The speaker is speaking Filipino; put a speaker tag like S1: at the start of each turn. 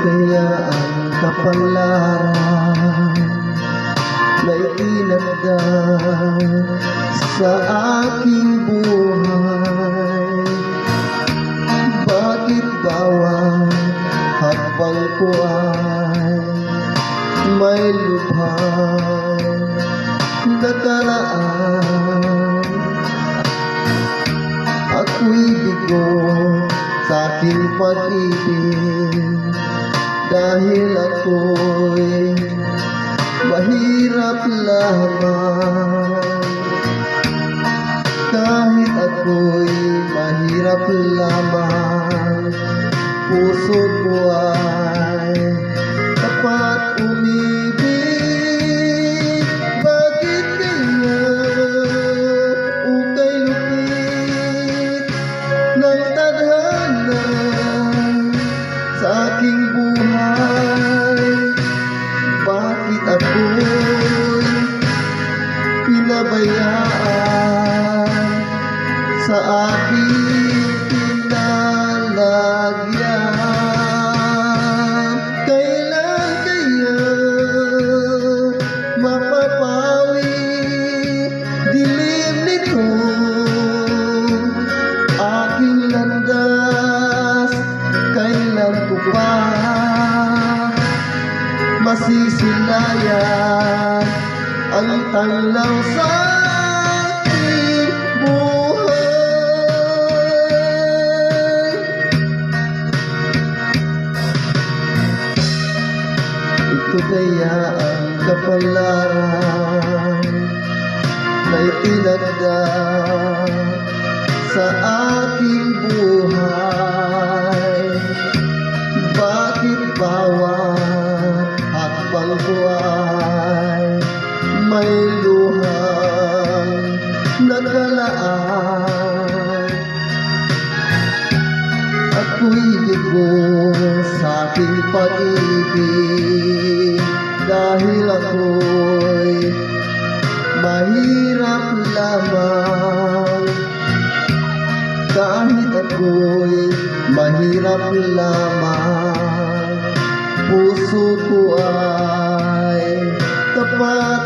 S1: kaya ang kapalaran na itinagda sa aking buhay? Bakit bawat hakbang ko ay may lubhang nakaraan? Ako'y bigo sa aking pag-ibig dahil ako'y mahirap lamang. Kahit ako'y mahirap lamang, puso ko ay tapat umibig. Bakit kaya ukay lupit ng tadhana sa aking buhay? Bakit ako'y pinabayaan sa aking pinalagyan? Kailan kaya mapapawi dilim nito aking landas? Kailan ko pa masisilayan ang tanglaw sa aking buhay? Ito kaya ang kapalaran na itinagda sa aking buhay? Bakit bawat hakbang ko ay may luhang nakalaan? Ako'y bigo sa aking pag-ibig dahil ako'y mahirap lamang. Kahit ako'y mahirap lamang, puso ko ay tapat